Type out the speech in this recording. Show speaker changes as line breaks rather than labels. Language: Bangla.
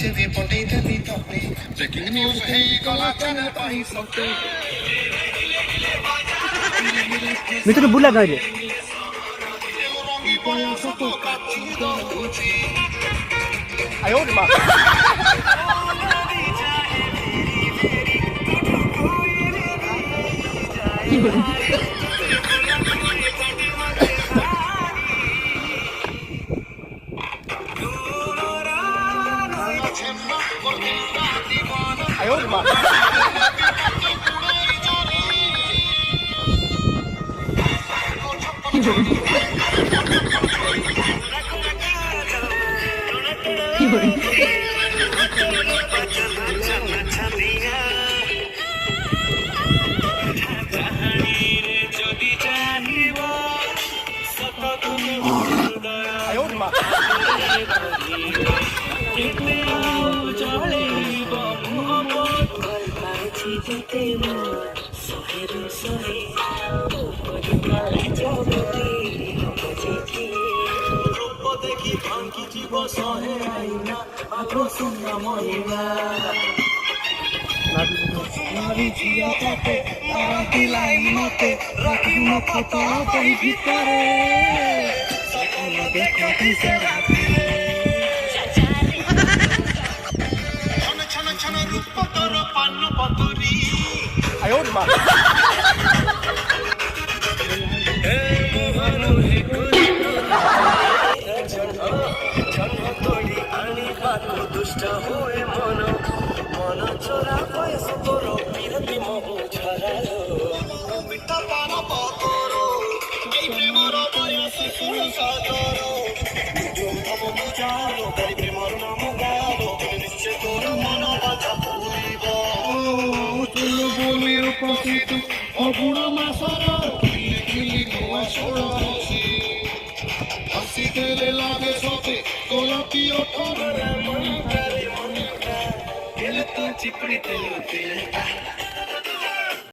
ନିଜେ ପଟେଇ ଦେବି ତତେ ବ୍ରେକିଂ ନ୍ୟୁଜ ହେଇଗଲା ଚ୍ୟାନେଲ ପାଇଁ ସତେ
ମିଠୁ ବୁଲା ଗାଈରେ
ରଙ୍ଗି ବୟସ ତ କାଚି ଦଉଛି ଆୟୋ ମା আয়ো মা আয়ো মা দেখি ভাঙ্কি জীব সহে আইনা আগ্রহ সুন্দর মহিলা নারী ঝিয়া তাতে তারা দিলাই মতে রাখি মত বই ভিতরে সকলে দেখো দিশে রাখি ছন ছন ছন রূপ তোর পান্ন পতরি আয়ো মা দুষ্ট হয়ে মন মন চোরা বয়স তোর বিরতি মোহ ছড়ালো মিঠা পান পতর এই প্রেমর বয়স ফুল সাগর যোগম বুঝালো তাই প্রেমর নাম গালো নিশ্চয় তোর মন বাজা পুরিব তুল বলি উপস্থিত অগুণ মাসর কিলি নয়া ষোড় আছে হাসিতে লাগে সতে গোলাপি ওঠর মন করে মন করে দিল তো চিপড়িতে